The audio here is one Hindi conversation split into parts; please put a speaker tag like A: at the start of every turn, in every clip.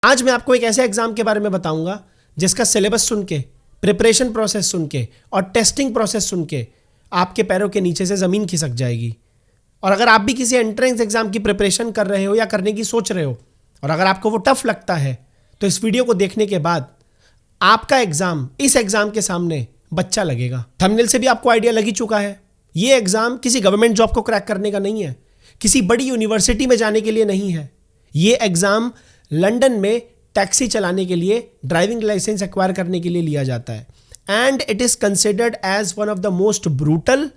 A: आज मैं आपको एक ऐसे एग्जाम के बारे में बताऊंगा जिसका सिलेबस सुन के, प्रिपरेशन प्रोसेस सुन के और टेस्टिंग प्रोसेस सुन के आपके पैरों के नीचे से ज़मीन खिसक जाएगी। और अगर आप भी किसी एंट्रेंस एग्जाम की प्रिपरेशन कर रहे हो या करने की सोच रहे हो और अगर आपको वो टफ लगता है तो इस वीडियो को देखने के बाद आपका एग्जाम इस एग्जाम के सामने बच्चा लगेगा। थंबनेल से भी आपको आइडिया लग ही चुका है, ये एग्जाम किसी गवर्नमेंट जॉब को क्रैक करने का नहीं है, किसी बड़ी यूनिवर्सिटी में जाने के लिए नहीं है। ये एग्जाम लंदन में टैक्सी चलाने के लिए, ड्राइविंग लाइसेंस एक्वायर करने के लिए लिया जाता है। And it is considered as one of the most brutal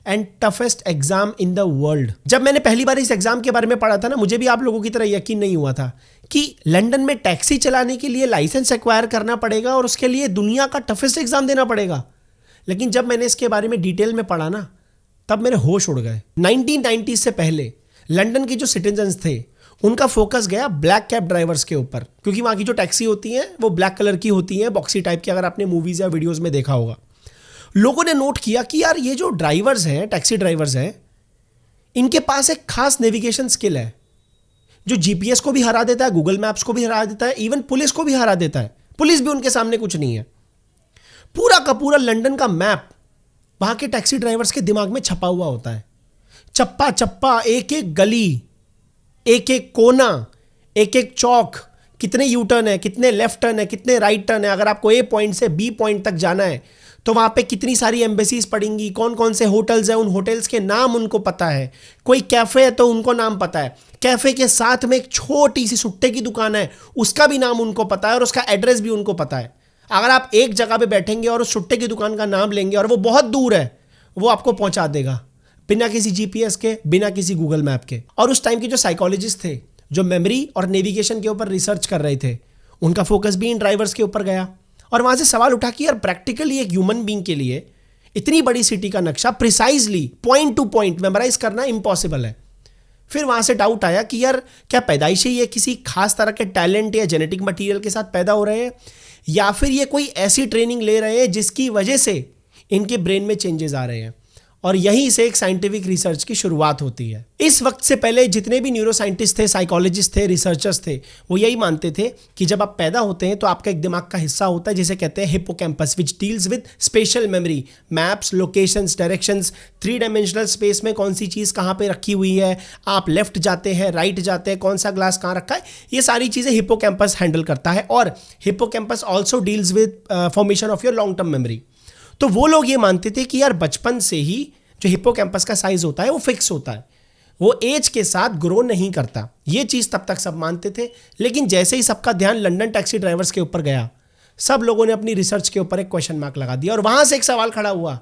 A: and toughest exam in the world. जब मैंने पहली बार इस एग्जाम के बारे में पढ़ा था ना, मुझे भी आप लोगों की तरह यकीन नहीं हुआ था कि लंदन में टैक्सी चलाने के लिए लाइसेंस एक्वायर करना पड़ेगा और उसके लिए दुनिया का टफेस्ट एग्जाम देना पड़ेगा। लेकिन जब मैंने इसके बारे में डिटेल में पढ़ा ना, तब मेरे होश उड़ गए। 1990 से पहले लंदन के जो सिटीजन्स थे उनका फोकस गया ब्लैक कैब ड्राइवर्स के ऊपर, क्योंकि वहाँ की जो टैक्सी होती हैं वो ब्लैक कलर की होती हैं, बॉक्सी टाइप की। अगर आपने मूवीज़ या वीडियोज़ में देखा होगा, लोगों ने नोट किया कि यार ये जो ड्राइवर्स हैं, टैक्सी ड्राइवर्स हैं, इनके पास एक खास नेविगेशन स्किल है जो जीपीएस को भी हरा देता है, गूगल मैप्स को भी हरा देता है, इवन पुलिस को भी हरा देता है। पुलिस भी उनके सामने कुछ नहीं है। पूरा का पूरा लंदन का मैप वहाँ के टैक्सी ड्राइवर्स के दिमाग में छपा हुआ होता है। चप्पा चप्पा, एक एक गली, एक एक कोना, एक एक चौक, कितने यू टर्न है, कितने लेफ्ट टर्न है, कितने राइट टर्न है। अगर आपको ए पॉइंट से बी पॉइंट तक जाना है तो वहाँ पे कितनी सारी एम्बेसीज पड़ेंगी, कौन कौन से होटल्स हैं, उन होटल्स के नाम उनको पता है। कोई कैफ़े है तो उनको नाम पता है। कैफ़े के साथ में एक छोटी सी सुट्टे की दुकान है, उसका भी नाम उनको पता है और उसका एड्रेस भी उनको पता है। अगर आप एक जगह पे बैठेंगे और उस सुट्टे की दुकान का नाम लेंगे और वो बहुत दूर है, वो आपको पहुँचा देगा बिना किसी जीपीएस के, बिना किसी गूगल मैप के। और उस टाइम के जो साइकोलॉजिस्ट थे, जो मेमोरी और नेविगेशन के ऊपर रिसर्च कर रहे थे, उनका फोकस भी इन ड्राइवर्स के ऊपर गया। और वहाँ से सवाल उठा कि यार प्रैक्टिकली एक ह्यूमन बीइंग के लिए इतनी बड़ी सिटी का नक्शा precisely point to point memorise करना इम्पॉसिबल है। फिर वहाँ से डाउट आया कि यार क्या पैदाइशी ये किसी खास तरह के टैलेंट या जेनेटिक मटीरियल के साथ पैदा हो रहे हैं, या फिर ये कोई ऐसी ट्रेनिंग ले रहे हैं जिसकी वजह से इनके ब्रेन में चेंजेस आ रहे हैं। और यहीं से एक साइंटिफिक रिसर्च की शुरुआत होती है। इस वक्त से पहले जितने भी न्यूरो साइंटिस्ट थे, साइकोलॉजिस्ट थे, रिसर्चर्स थे, वो यही मानते थे कि जब आप पैदा होते हैं तो आपका एक दिमाग का हिस्सा होता है जिसे कहते हैं hippocampus, which deals with special memory, maps, locations, directions, 3 dimensional space में कौन सी चीज़ कहाँ पे रखी हुई है, आप लेफ्ट जाते हैं, राइट जाते हैं, कौन सा ग्लास कहाँ रखा है, ये सारी चीज़ें हिप्पोकैम्पस हैंडल करता है। और hippocampus also deals with formation of your long term memory. तो वो लोग ये मानते थे कि यार बचपन से ही जो हिप्पोकैम्पस का साइज होता है वो फिक्स होता है, वो एज के साथ ग्रो नहीं करता। ये चीज़ तब तक सब मानते थे। लेकिन जैसे ही सबका ध्यान लंदन टैक्सी ड्राइवर्स के ऊपर गया, सब लोगों ने अपनी रिसर्च के ऊपर एक क्वेश्चन मार्क लगा दिया। और वहाँ से एक सवाल खड़ा हुआ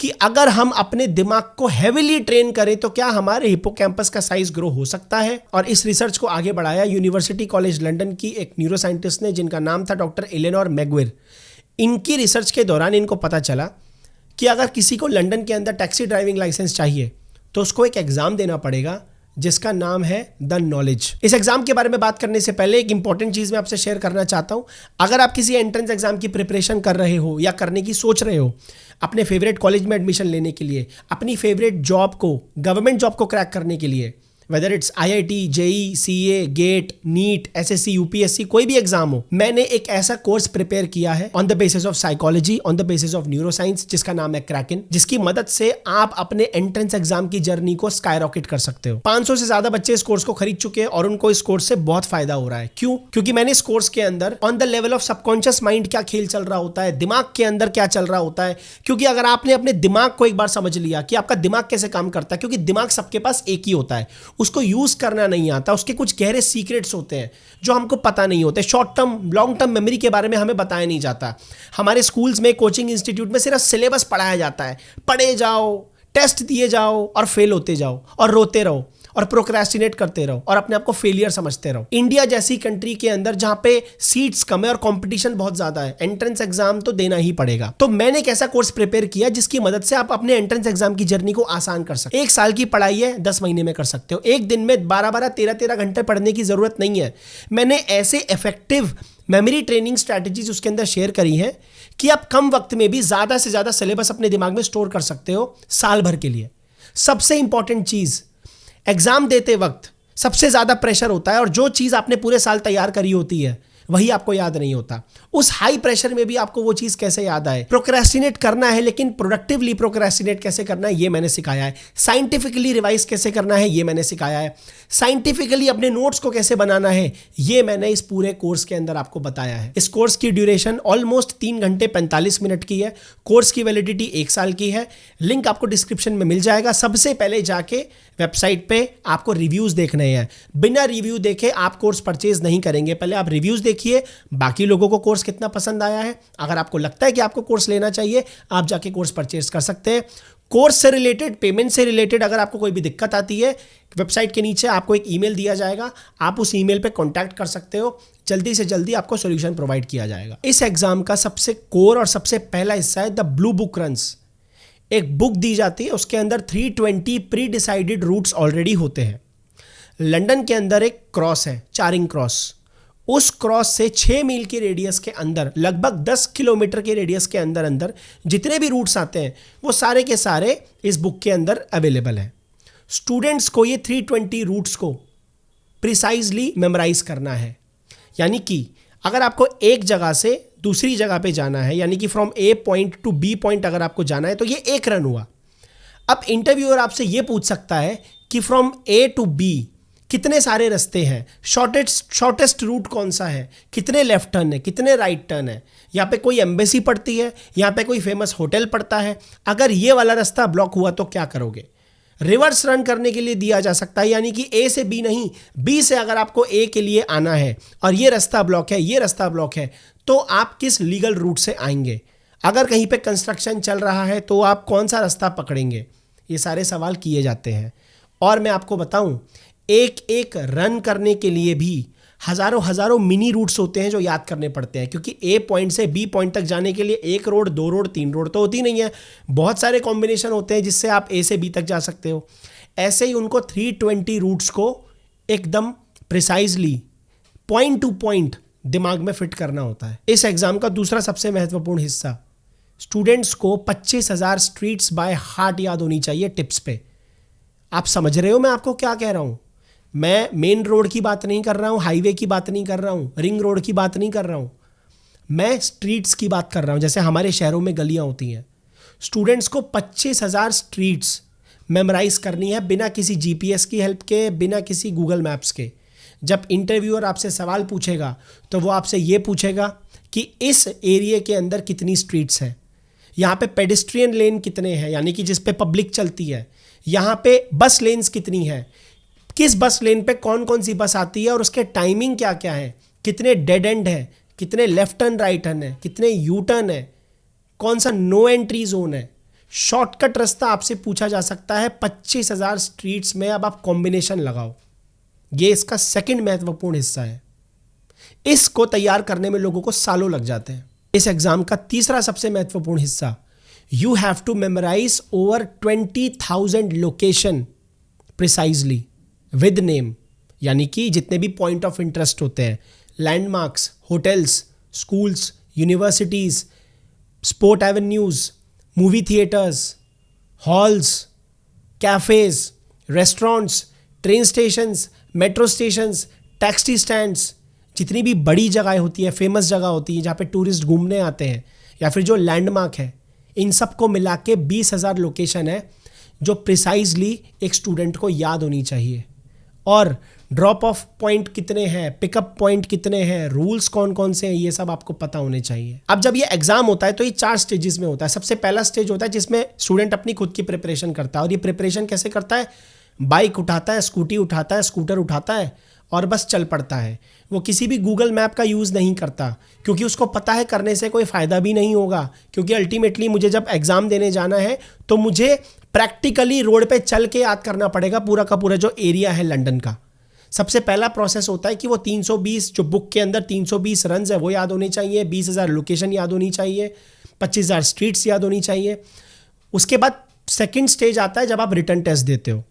A: कि अगर हम अपने दिमाग को हेविली ट्रेन करें तो क्या हमारे हिप्पोकैम्पस का साइज ग्रो हो सकता है। और इस रिसर्च को आगे बढ़ाया यूनिवर्सिटी कॉलेज लंदन की एक न्यूरो साइंटिस्ट ने, जिनका नाम था डॉक्टर एलेनोर मैगविर। इनकी रिसर्च के दौरान इनको पता चला कि अगर किसी को लंदन के अंदर टैक्सी ड्राइविंग लाइसेंस चाहिए तो उसको एक एग्ज़ाम देना पड़ेगा जिसका नाम है द नॉलेज। इस एग्ज़ाम के बारे में बात करने से पहले एक इंपॉर्टेंट चीज़ मैं आपसे शेयर करना चाहता हूँ। अगर आप किसी एंट्रेंस एग्जाम की प्रिपरेशन कर रहे हो या करने की सोच रहे हो, अपने फेवरेट कॉलेज में एडमिशन लेने के लिए, अपनी फेवरेट जॉब को, गवर्नमेंट जॉब को क्रैक करने के लिए, whether it's IIT, JEE, CA, GATE, NEET, SSC, UPSC, कोई भी एग्जाम हो, मैंने एक ऐसा कोर्स प्रिपेयर किया है on the basis of psychology, on the basis of neuroscience, जिसका नाम है क्रैकन, जिसकी मदद से आप अपने एंट्रेंस एग्जाम की जर्नी को स्काई रॉकेट कर सकते हो। 500 से ज्यादा बच्चे इस कोर्स को खरीद चुके हैं और उनको इस कोर्स से बहुत फायदा हो रहा है। क्यों? क्योंकि मैंने इस कोर्स के अंदर on the level of subconscious mind क्या खेल चल रहा होता है, दिमाग के अंदर क्या चल रहा होता है। क्योंकि अगर आपने अपने दिमाग को एक बार समझ लिया कि आपका दिमाग कैसे काम करता है, क्योंकि दिमाग सबके पास एक ही होता है, उसको यूज करना नहीं आता, उसके कुछ गहरे सीक्रेट्स होते हैं जो हमको पता नहीं होते। Short term, long term memory के बारे में हमें बताया नहीं जाता। हमारे स्कूल्स में, कोचिंग इंस्टीट्यूट में सिर्फ सिलेबस पढ़ाया जाता है, पढ़े जाओ, टेस्ट दिए जाओ और फेल होते जाओ और रोते रहो और प्रोक्रेस्टिनेट करते रहो और अपने आप को फेलियर समझते रहो। इंडिया जैसी कंट्री के अंदर जहां पे सीट्स कम है और कंपटीशन बहुत ज्यादा है, एंट्रेंस एग्जाम तो देना ही पड़ेगा। तो मैंने एक ऐसा कोर्स प्रिपेयर किया जिसकी मदद से आप अपने एंट्रेंस एग्जाम की जर्नी को आसान कर सकते। 1 साल की पढ़ाई है, 10 महीने में कर सकते हो। एक दिन में 12-12, 13-13 घंटे पढ़ने की जरूरत नहीं है। मैंने ऐसे इफेक्टिव मेमोरी ट्रेनिंग स्ट्रैटेजीज उसके अंदर शेयर करी है कि आप कम वक्त में भी ज्यादा से ज्यादा सिलेबस अपने दिमाग में स्टोर कर सकते हो साल भर के लिए। सबसे इंपॉर्टेंट चीज, एग्जाम देते वक्त सबसे ज़्यादा प्रेशर होता है और जो चीज़ आपने पूरे साल तैयार करी होती है वही आपको याद नहीं होता। उस हाई प्रेशर में भी आपको वो चीज़ कैसे याद आए। प्रोक्रेस्टिनेट करना है लेकिन प्रोडक्टिवली प्रोक्रेस्टिनेट कैसे करना है ये मैंने सिखाया है। साइंटिफिकली रिवाइज कैसे करना है ये मैंने सिखाया है। साइंटिफिकली अपने नोट्स को कैसे बनाना है ये मैंने इस पूरे कोर्स के अंदर आपको बताया है। इस कोर्स की ड्यूरेशन ऑलमोस्ट 3 घंटे 45 मिनट की है। कोर्स की वैलिडिटी 1 साल की है। लिंक आपको डिस्क्रिप्शन में मिल जाएगा। सबसे पहले जाके वेबसाइट पे आपको रिव्यूज़ देखने हैं। बिना रिव्यू देखे आप कोर्स परचेज नहीं करेंगे। पहले आप रिव्यूज़ देखिए, बाकी लोगों को कोर्स कितना पसंद आया है। अगर आपको लगता है कि आपको कोर्स लेना चाहिए, आप जाके कोर्स परचेज कर सकते हैं। कोर्स से रिलेटेड, पेमेंट से रिलेटेड अगर आपको कोई भी दिक्कत आती है, वेबसाइट के नीचे आपको एक ईमेल दिया जाएगा, आप उस ईमेल पे कांटेक्ट कर सकते हो। जल्दी से जल्दी आपको सॉल्यूशन प्रोवाइड किया जाएगा। इस एग्जाम का सबसे कोर और सबसे पहला हिस्सा है द ब्लू बुक रन्स। एक बुक दी जाती है, उसके अंदर 320 प्री डिसाइडेड रूट्स ऑलरेडी होते हैं। लंदन के अंदर एक क्रॉस है, चारिंग क्रॉस। उस क्रॉस से 6 मील के रेडियस के अंदर, लगभग 10 किलोमीटर के रेडियस के अंदर अंदर जितने भी रूट्स आते हैं वो सारे के सारे इस बुक के अंदर अवेलेबल हैं। स्टूडेंट्स को ये 320 रूट्स को प्रिसाइजली मेमोराइज करना है। यानी कि अगर आपको एक जगह से दूसरी जगह पे जाना है, यानी कि from A point to B point अगर आपको जाना है तो ये एक रन हुआ। अब इंटरव्यूअर आपसे ये पूछ सकता है कि फ्रॉम ए टू बी कितने सारे रास्ते हैं, शॉर्टेस्ट रूट कौन सा है, कितने लेफ्ट टर्न है, कितने राइट टर्न है, यहाँ पे कोई एम्बेसी पड़ती है, यहाँ पे कोई फेमस होटल पड़ता है। अगर ये वाला रास्ता ब्लॉक हुआ तो क्या करोगे। रिवर्स रन करने के लिए दिया जा सकता है, यानी कि ए से बी नहीं, बी से अगर आपको ए के लिए आना है और ये रास्ता ब्लॉक है, ये रास्ता ब्लॉक है, तो आप किस लीगल रूट से आएंगे। अगर कहीं पे कंस्ट्रक्शन चल रहा है तो आप कौन सा रास्ता पकड़ेंगे। ये सारे सवाल किए जाते हैं। और मैं आपको बताऊं, एक एक रन करने के लिए भी हज़ारों मिनी रूट्स होते हैं जो याद करने पड़ते हैं, क्योंकि ए पॉइंट से बी पॉइंट तक जाने के लिए 1 रोड, 2 रोड, 3 रोड तो होती नहीं है। बहुत सारे कॉम्बिनेशन होते हैं जिससे आप ए से बी तक जा सकते हो। ऐसे ही उनको 320 रूट्स को एकदम प्रिसाइजली पॉइंट टू पॉइंट दिमाग में फिट करना होता है। इस एग्जाम का दूसरा सबसे महत्वपूर्ण हिस्सा, स्टूडेंट्स को 25,000 स्ट्रीट्स बाय हार्ट याद होनी चाहिए टिप्स पे। आप समझ रहे हो मैं आपको क्या कह रहा हूँ। मैं मेन रोड की बात नहीं कर रहा हूँ, हाईवे की बात नहीं कर रहा हूँ, रिंग रोड की बात नहीं कर रहा हूँ, मैं स्ट्रीट्स की बात कर रहा हूँ। जैसे हमारे शहरों में गलियाँ होती हैं, स्टूडेंट्स को 25,000 स्ट्रीट्स मेमोराइज करनी है बिना किसी जीपीएस की हेल्प के, बिना किसी गूगल मैप्स के। जब इंटरव्यूअर आपसे सवाल पूछेगा तो वो आपसे ये पूछेगा कि इस एरिया के अंदर कितनी स्ट्रीट्स हैं, यहाँ पे पेडिस्ट्रियन लेन कितने हैं, यानी कि जिस पे पब्लिक चलती है, यहाँ पे बस लेन्स कितनी है, किस बस लेन पे कौन कौन सी बस आती है और उसके टाइमिंग क्या क्या है, कितने डेड एंड है, कितने लेफ्ट टर्न राइट टर्न है, कितने यू टर्न है, कौन सा नो एंट्री जोन है। शॉर्टकट रास्ता आपसे पूछा जा सकता है 25,000 स्ट्रीट्स में। अब आप कॉम्बिनेशन लगाओ, ये इसका सेकंड महत्वपूर्ण हिस्सा है। इसको तैयार करने में लोगों को सालों लग जाते हैं। इस एग्जाम का तीसरा सबसे महत्वपूर्ण हिस्सा, you have to memorise over 20,000 location precisely with name, यानी कि जितने भी पॉइंट ऑफ इंटरेस्ट होते हैं, landmarks, hotels, schools, universities, sport avenues, movie theatres, halls, cafes, restaurants, train stations, metro stations, taxi stands, जितनी भी बड़ी जगह होती है, फेमस जगह होती है जहाँ पे टूरिस्ट घूमने आते हैं, या फिर जो लैंडमार्क है, इन सब को मिला के 20,000 लोकेशन है जो प्रिसाइजली एक स्टूडेंट को याद होनी चाहिए। और ड्रॉप ऑफ पॉइंट कितने हैं, पिकअप पॉइंट कितने हैं, रूल्स कौन कौन से हैं, ये सब आपको पता होने चाहिए। अब जब ये एग्जाम होता है तो ये 4 स्टेजेस में होता है। सबसे पहला स्टेज होता है जिसमें स्टूडेंट अपनी खुद की प्रिपरेशन करता है। और ये प्रिपरेशन कैसे करता है, बाइक उठाता है, स्कूटी उठाता है, स्कूटर उठाता है और बस चल पड़ता है। वो किसी भी गूगल मैप का यूज़ नहीं करता, क्योंकि उसको पता है करने से कोई फ़ायदा भी नहीं होगा। क्योंकि अल्टीमेटली मुझे जब एग्ज़ाम देने जाना है तो मुझे प्रैक्टिकली रोड पे चल के याद करना पड़ेगा पूरा का पूरा जो एरिया है लंदन का। सबसे पहला प्रोसेस होता है कि वो 320, जो बुक के अंदर 320 रन्स है वो याद होने चाहिए, 20,000 लोकेशन याद होनी चाहिए, 25,000 स्ट्रीट्स याद होनी चाहिए। उसके बाद सेकंड स्टेज आता है जब आप रिटन टेस्ट देते हो।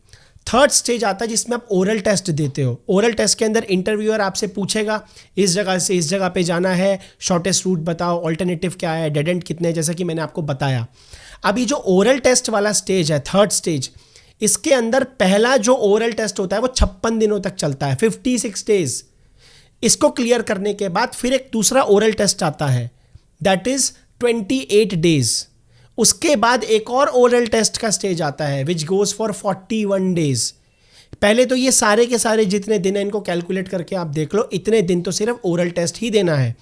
A: थर्ड स्टेज आता है जिसमें आप ओरल टेस्ट देते हो। ओरल टेस्ट के अंदर इंटरव्यूअर आपसे पूछेगा इस जगह से इस जगह पे जाना है, शॉर्टेस्ट रूट बताओ, ऑल्टरनेटिव क्या है, डेड एंड कितने हैं, जैसा कि मैंने आपको बताया। अभी जो ओरल टेस्ट वाला स्टेज है, थर्ड स्टेज, इसके अंदर पहला जो ओरल टेस्ट होता है वो 56 दिनों तक चलता है, 56 डेज। इसको क्लियर करने के बाद फिर एक दूसरा ओरल टेस्ट आता है, दैट इज 28 डेज। उसके बाद एक और ओरल टेस्ट का स्टेज आता है विच गोज फॉर 41 डेज। पहले तो ये सारे के सारे जितने दिन हैं इनको कैलकुलेट करके आप देख लो, इतने दिन तो सिर्फ ओरल टेस्ट ही देना है।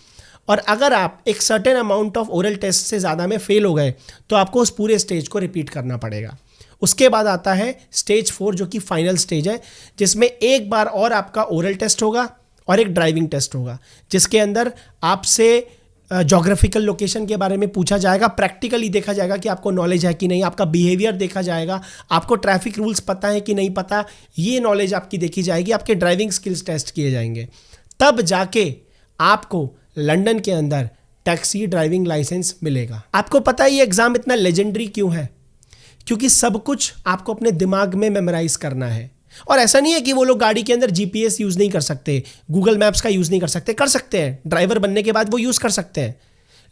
A: और अगर आप एक certain amount of oral test से ज़्यादा में फेल हो गए तो आपको उस पूरे स्टेज को रिपीट करना पड़ेगा। उसके बाद आता है स्टेज 4 जो कि फाइनल स्टेज है, जिसमें एक बार और आपका ओरल टेस्ट होगा और एक ड्राइविंग टेस्ट होगा, जिसके अंदर आपसे जोग्राफिकल लोकेशन के बारे में पूछा जाएगा, प्रैक्टिकली देखा जाएगा कि आपको नॉलेज है कि नहीं, आपका बिहेवियर देखा जाएगा, आपको ट्रैफिक रूल्स पता है कि नहीं पता, ये नॉलेज आपकी देखी जाएगी, आपके ड्राइविंग स्किल्स टेस्ट किए जाएंगे। तब जाके आपको लंदन के अंदर टैक्सी ड्राइविंग लाइसेंस मिलेगा। आपको पता है ये एग्ज़ाम इतना लेजेंडरी क्यों है? क्योंकि सब कुछ आपको अपने दिमाग में मेमोराइज करना है। और ऐसा नहीं है कि वो लोग गाड़ी के अंदर जीपीएस यूज़ नहीं कर सकते, गूगल मैप्स का यूज़ नहीं कर सकते, कर सकते हैं, ड्राइवर बनने के बाद वो यूज़ कर सकते हैं।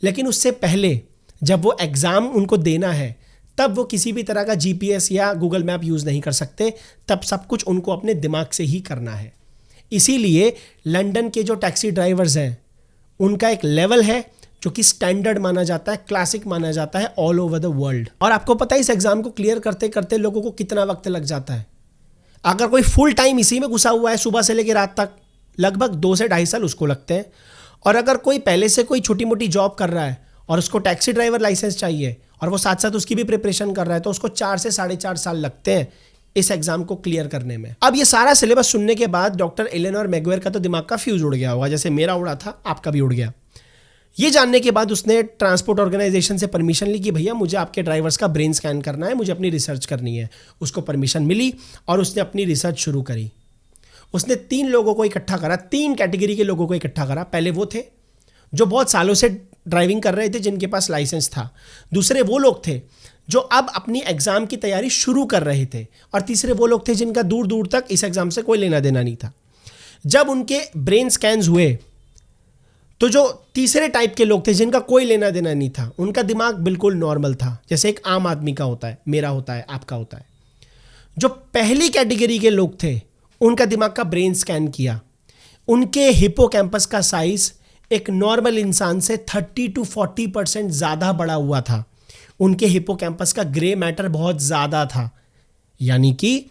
A: लेकिन उससे पहले जब वो एग्ज़ाम उनको देना है तब वो किसी भी तरह का जीपीएस या गूगल मैप यूज़ नहीं कर सकते, तब सब कुछ उनको अपने दिमाग से ही करना है। इसीलिए लंदन के जो टैक्सी ड्राइवर्स हैं उनका एक लेवल है जो कि स्टैंडर्ड माना जाता है, क्लासिक माना जाता है ऑल ओवर द वर्ल्ड। और आपको पता है इस एग्ज़ाम को क्लियर करते करते लोगों को कितना वक्त लग जाता है? अगर कोई फुल टाइम इसी में घुसा हुआ है सुबह से लेकर रात तक, लगभग 2 से 2.5 साल उसको लगते हैं। और अगर कोई पहले से कोई छोटी मोटी जॉब कर रहा है और उसको टैक्सी ड्राइवर लाइसेंस चाहिए और वो साथ साथ उसकी भी प्रिपरेशन कर रहा है तो उसको 4 से 4.5 साल लगते हैं इस एग्जाम को क्लियर करने में। अब ये सारा सिलेबस सुनने के बाद डॉक्टर एलेनोर मैगुएर का तो दिमाग का फ्यूज उड़ गया होगा, जैसे मेरा उड़ा था आपका भी उड़ गया। ये जानने के बाद उसने ट्रांसपोर्ट ऑर्गेनाइजेशन से परमिशन ली कि भैया मुझे आपके ड्राइवर्स का ब्रेन स्कैन करना है, मुझे अपनी रिसर्च करनी है। उसको परमिशन मिली और उसने अपनी रिसर्च शुरू करी। उसने 3 लोगों को इकट्ठा करा, 3 कैटेगरी के लोगों को इकट्ठा करा। पहले वो थे जो बहुत सालों से ड्राइविंग कर रहे थे, जिनके पास लाइसेंस था। दूसरे वो लोग थे जो अब अपनी एग्ज़ाम की तैयारी शुरू कर रहे थे। और तीसरे वो लोग थे जिनका दूर दूर तक इस एग्ज़ाम से कोई लेना देना नहीं था। जब उनके ब्रेन स्कैन्स हुए तो जो तीसरे टाइप के लोग थे जिनका कोई लेना देना नहीं था, उनका दिमाग बिल्कुल नॉर्मल था, जैसे एक आम आदमी का होता है, मेरा होता है, आपका होता है। जो पहली कैटेगरी के लोग थे उनका दिमाग का ब्रेन स्कैन किया, उनके हिपोकैम्पस का साइज एक नॉर्मल इंसान से 30 to 40% ज़्यादा बड़ा हुआ था। उनके हिपोकैम्पस का ग्रे मैटर बहुत ज़्यादा था, यानी कि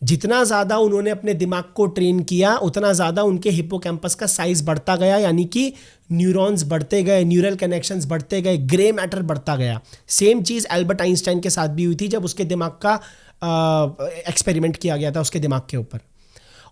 A: जितना ज़्यादा उन्होंने अपने दिमाग को ट्रेन किया उतना ज़्यादा उनके हिपोकैम्पस का साइज बढ़ता गया, यानी कि न्यूरॉन्स बढ़ते गए, न्यूरल कनेक्शंस बढ़ते गए, ग्रे मैटर बढ़ता गया। सेम चीज़ एल्बर्ट आइंस्टाइन के साथ भी हुई थी जब उसके दिमाग का एक्सपेरिमेंट किया गया था उसके दिमाग के ऊपर।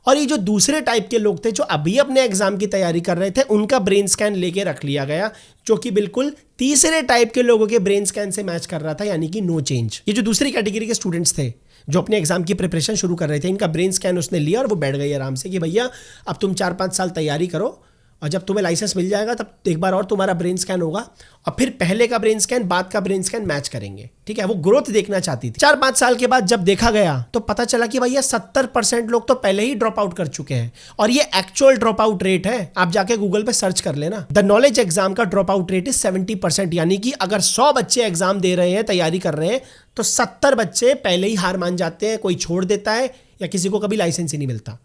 A: और ये जो दूसरे टाइप के लोग थे जो अभी अपने एग्जाम की तैयारी कर रहे थे, उनका ब्रेन स्कैन लेके रख लिया गया, जो कि बिल्कुल तीसरे टाइप के लोगों के ब्रेन स्कैन से मैच कर रहा था, यानी कि नो चेंज। ये जो दूसरी कैटेगरी के स्टूडेंट्स थे जो अपने एग्जाम की प्रिपरेशन शुरू कर रहे थे, इनका ब्रेन स्कैन उसने लिया और वो बैठ गई आराम से कि भैया अब तुम 4-5 साल तैयारी करो और जब तुम्हें लाइसेंस मिल जाएगा तब एक बार और तुम्हारा ब्रेन स्कैन होगा और फिर पहले का ब्रेन स्कैन बाद का ब्रेन स्कैन मैच करेंगे। ठीक है, वो ग्रोथ देखना चाहती थी। 4-5 साल के बाद जब देखा गया तो पता चला कि भैया 70% लोग तो पहले ही ड्रॉप आउट कर चुके हैं और ये एक्चुअल ड्रॉप आउट रेट है। आप जाके गूगल पे सर्च कर लेना, द नॉलेज एग्जाम का ड्रॉप आउट रेट इज 70%, यानी कि अगर 100 बच्चे एग्जाम दे रहे हैं, तैयारी कर रहे हैं, तो 70 बच्चे पहले ही हार मान जाते हैं, कोई छोड़ देता है या किसी को कभी लाइसेंस ही नहीं मिलता।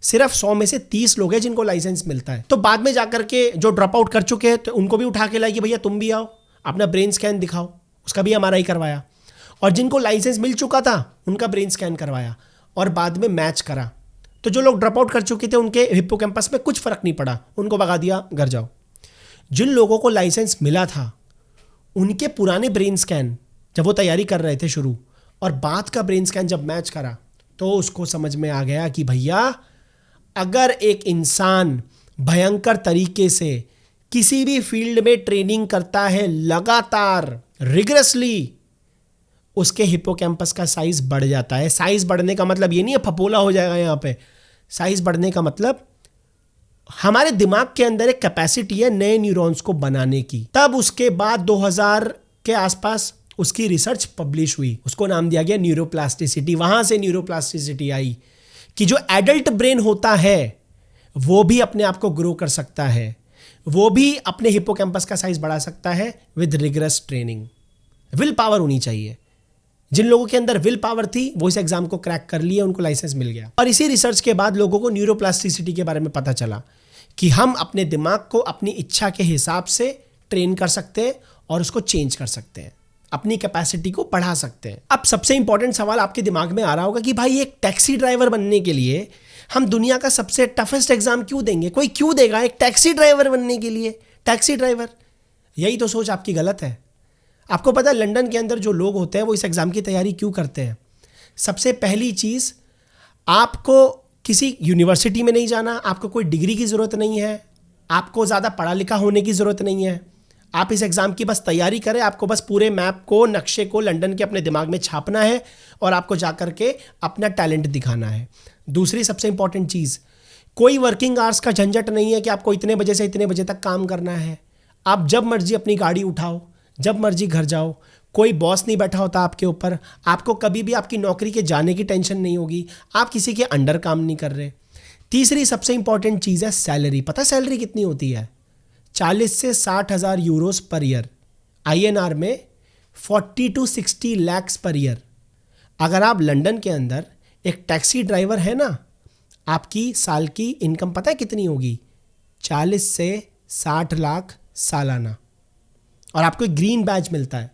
A: सिर्फ 100 में से 30 लोग हैं जिनको लाइसेंस मिलता है। तो बाद में जाकर के जो ड्रॉप आउट कर चुके हैं तो उनको भी उठा के लाई कि भैया तुम भी आओ, अपना ब्रेन स्कैन दिखाओ, उसका भी एमआरआई करवाया। और जिनको लाइसेंस मिल चुका था उनका ब्रेन स्कैन करवाया और बाद में मैच करा। तो जो लोग ड्रॉप आउट कर चुके थे उनके हिप्पोकैम्पस में कुछ फर्क नहीं पड़ा, उनको भगा दिया, घर जाओ। जिन लोगों को लाइसेंस मिला था उनके पुराने ब्रेन स्कैन जब वो तैयारी कर रहे थे शुरू और बाद का ब्रेन स्कैन जब मैच करा तो उसको समझ में आ गया कि भैया अगर एक इंसान भयंकर तरीके से किसी भी फील्ड में ट्रेनिंग करता है लगातार रिगरसली, उसके हिपोकैम्पस का साइज बढ़ जाता है। साइज बढ़ने का मतलब ये नहीं है फपोला हो जाएगा यहाँ पे। साइज बढ़ने का मतलब हमारे दिमाग के अंदर एक कैपेसिटी है नए न्यूरॉन्स को बनाने की। तब उसके बाद 2000 के आसपास उसकी रिसर्च पब्लिश हुई, उसको नाम दिया गया न्यूरोप्लास्टिसिटी। वहां से न्यूरोप्लास्टिसिटी आई कि जो एडल्ट ब्रेन होता है वो भी अपने आप को ग्रो कर सकता है, वो भी अपने हिपोकैम्पस का साइज बढ़ा सकता है with rigorous training. Will power होनी चाहिए, जिन लोगों के अंदर विल पावर थी वो इस एग्जाम को क्रैक कर लिए, उनको लाइसेंस मिल गया। और इसी रिसर्च के बाद लोगों को न्यूरोप्लास्टिसिटी के बारे में पता चला कि हम अपने दिमाग को अपनी इच्छा के हिसाब से ट्रेन कर सकते हैं और उसको चेंज कर सकते हैं, अपनी कैपेसिटी को बढ़ा सकते हैं। अब सबसे इंपॉर्टेंट सवाल आपके दिमाग में आ रहा होगा कि भाई एक टैक्सी ड्राइवर बनने के लिए हम दुनिया का सबसे टफेस्ट एग्जाम क्यों देंगे? कोई क्यों देगा एक टैक्सी ड्राइवर बनने के लिए? टैक्सी ड्राइवर, यही तो सोच आपकी गलत है। आपको पता है लंदन के अंदर जो लोग होते हैं वो इस एग्जाम की तैयारी क्यों करते हैं? सबसे पहली चीज़, आपको किसी यूनिवर्सिटी में नहीं जाना, आपको कोई डिग्री की ज़रूरत नहीं है, आपको ज़्यादा पढ़ा लिखा होने की ज़रूरत नहीं है। आप इस एग्ज़ाम की बस तैयारी करें, आपको बस पूरे मैप को, नक्शे को लंदन के अपने दिमाग में छापना है और आपको जा कर के अपना टैलेंट दिखाना है। दूसरी सबसे इंपॉर्टेंट चीज़, कोई वर्किंग आवर्स का झंझट नहीं है कि आपको इतने बजे से इतने बजे तक काम करना है। आप जब मर्जी अपनी गाड़ी उठाओ, जब मर्जी घर जाओ, कोई बॉस नहीं बैठा होता आपके ऊपर, आपको कभी भी आपकी नौकरी के जाने की टेंशन नहीं होगी, आप किसी के अंडर काम नहीं कर रहे। तीसरी सबसे इंपॉर्टेंट चीज़ है सैलरी। पता सैलरी कितनी होती है? 40 से 60 हज़ार यूरोस पर ईयर, INR में 40 to 60 lakhs पर ईयर। अगर आप लंदन के अंदर एक टैक्सी ड्राइवर है ना, आपकी साल की इनकम पता है कितनी होगी? 40 से 60 लाख सालाना। और आपको एक ग्रीन बैज मिलता है,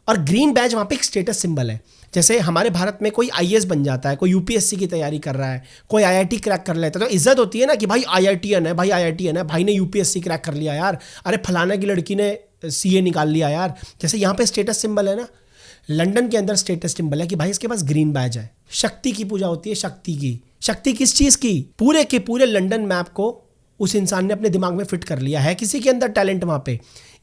A: और ग्रीन बैज वहाँ पे एक स्टेटस सिंबल है। जैसे हमारे भारत में कोई IAS बन जाता है, कोई UPSC की तैयारी कर रहा है, कोई IIT क्रैक कर लेता है, तो इज्जत होती है ना कि भाई IITian है, भाई IITian है, भाई ने UPSC क्रैक कर लिया यार, अरे फलाना की लड़की ने CA निकाल लिया यार। जैसे यहाँ पे स्टेटस सिंबल है ना, लंदन के अंदर स्टेटस सिंबल है कि भाई इसके पास ग्रीन बैज है। शक्ति की पूजा होती है, शक्ति की। शक्ति किस चीज़ की? पूरे के पूरे लंदन मैप को उस इंसान ने अपने दिमाग में फिट कर लिया है। किसी के अंदर टैलेंट वहाँ पे,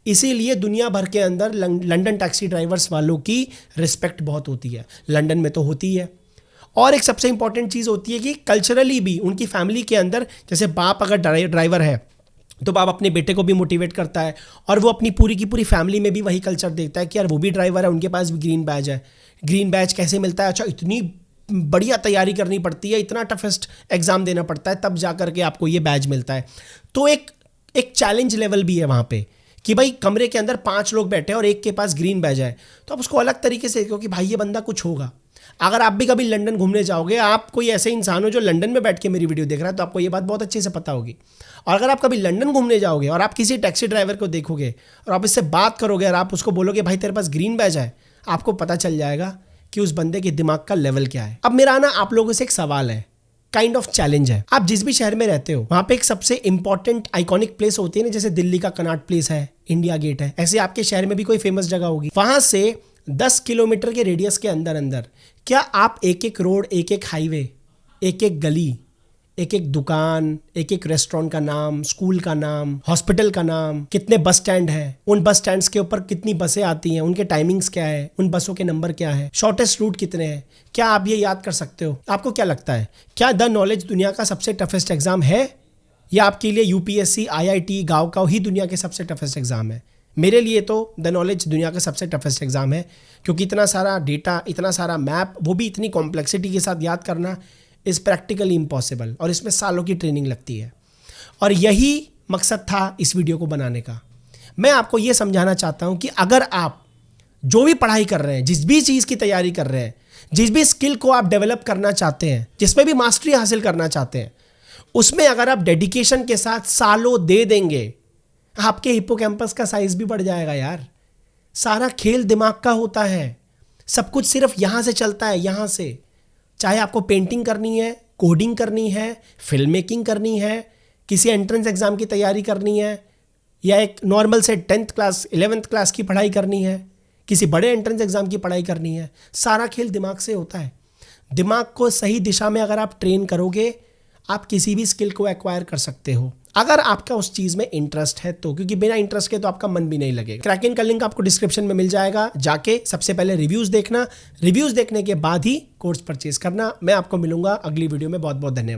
A: इसीलिए दुनिया भर के अंदर लंदन टैक्सी ड्राइवर्स वालों की रिस्पेक्ट बहुत होती है। लंदन में तो होती है। और एक सबसे इंपॉर्टेंट चीज़ होती है कि कल्चरली भी उनकी फैमिली के अंदर, जैसे बाप अगर ड्राइवर है तो बाप अपने बेटे को भी मोटिवेट करता है, और वो अपनी पूरी की पूरी फैमिली में भी वही कल्चर देखता है कि यार वो भी ड्राइवर है, उनके पास भी ग्रीन बैज है। ग्रीन बैज कैसे मिलता है? अच्छा, इतनी बढ़िया तैयारी करनी पड़ती है, इतना टफेस्ट एग्जाम देना पड़ता है, तब जा करके आपको ये बैज मिलता है। तो एक चैलेंज लेवल भी है वहाँ पे कि भाई कमरे के अंदर 5 लोग बैठे हैं और एक के पास ग्रीन बैज है, तो आप उसको अलग तरीके से देखो कि भाई ये बंदा कुछ होगा। अगर आप भी कभी लंदन घूमने जाओगे, आप कोई ऐसे इंसान हो जो लंदन में बैठ के मेरी वीडियो देख रहा है, तो आपको ये बात बहुत अच्छे से पता होगी। और अगर आप कभी लंदन घूमने जाओगे और आप किसी टैक्सी ड्राइवर को देखोगे और आप इससे बात करोगे और आप उसको बोलोगे भाई तेरे पास ग्रीन बैज है, आपको पता चल जाएगा कि उस बंदे के दिमाग का लेवल क्या है। अब मेरा ना आप लोगों से एक सवाल है, काइंड ऑफ चैलेंज है। आप जिस भी शहर में रहते हो वहाँ पे एक सबसे इंपॉर्टेंट आइकॉनिक प्लेस होती है ना, जैसे दिल्ली का कनॉट प्लेस है, इंडिया गेट है, ऐसे आपके शहर में भी कोई फेमस जगह होगी। वहाँ से 10 किलोमीटर के रेडियस के अंदर अंदर क्या आप एक एक रोड, एक एक हाईवे, एक एक गली, एक एक दुकान, एक एक रेस्टोरेंट का नाम, स्कूल का नाम, हॉस्पिटल का नाम, कितने बस स्टैंड है, उन बस स्टैंड्स के ऊपर कितनी बसें आती हैं, उनके टाइमिंग्स क्या है, उन बसों के नंबर क्या है, शॉर्टेस्ट रूट कितने हैं, क्या आप ये याद कर सकते हो? आपको क्या लगता है, क्या द नॉलेज दुनिया का सबसे टफेस्ट एग्जाम है, या आपके लिए UPSC, IIT, गाँव का ही दुनिया के सबसे टफेस्ट एग्जाम है? मेरे लिए तो द नॉलेज दुनिया का सबसे टफेस्ट एग्जाम है, क्योंकि इतना सारा डेटा, इतना सारा मैप, वो भी इतनी कॉम्प्लेक्सिटी के साथ याद करना इज़ प्रैक्टिकली इम्पॉसिबल, और इसमें सालों की ट्रेनिंग लगती है। और यही मकसद था इस वीडियो को बनाने का। मैं आपको ये समझाना चाहता हूँ कि अगर आप जो भी पढ़ाई कर रहे हैं, जिस भी चीज़ की तैयारी कर रहे हैं, जिस भी स्किल को आप डेवलप करना चाहते हैं, जिसमें भी मास्टरी हासिल करना चाहते हैं, उसमें अगर आप डेडिकेशन के साथ सालों दे देंगे, आपके हिप्पोकैम्पस का साइज भी बढ़ जाएगा यार। सारा खेल दिमाग का होता है, सब कुछ सिर्फ यहाँ से चलता है, यहाँ से। चाहे आपको पेंटिंग करनी है, कोडिंग करनी है, फिल्म मेकिंग करनी है, किसी एंट्रेंस एग्जाम की तैयारी करनी है, या एक नॉर्मल से 10th क्लास 11th क्लास की पढ़ाई करनी है, किसी बड़े एंट्रेंस एग्जाम की पढ़ाई करनी है, सारा खेल दिमाग से होता है। दिमाग को सही दिशा में अगर आप ट्रेन करोगे, आप किसी भी स्किल को एक्वायर कर सकते हो, अगर आपका उस चीज़ में इंटरेस्ट है तो, क्योंकि बिना इंटरेस्ट के तो आपका मन भी नहीं लगेगा। क्रैकिंग का लिंक आपको डिस्क्रिप्शन में मिल जाएगा, जाके सबसे पहले रिव्यूज़ देखना, रिव्यूज़ देखने के बाद ही कोर्स परचेज करना। मैं आपको मिलूंगा अगली वीडियो में। बहुत बहुत धन्यवाद।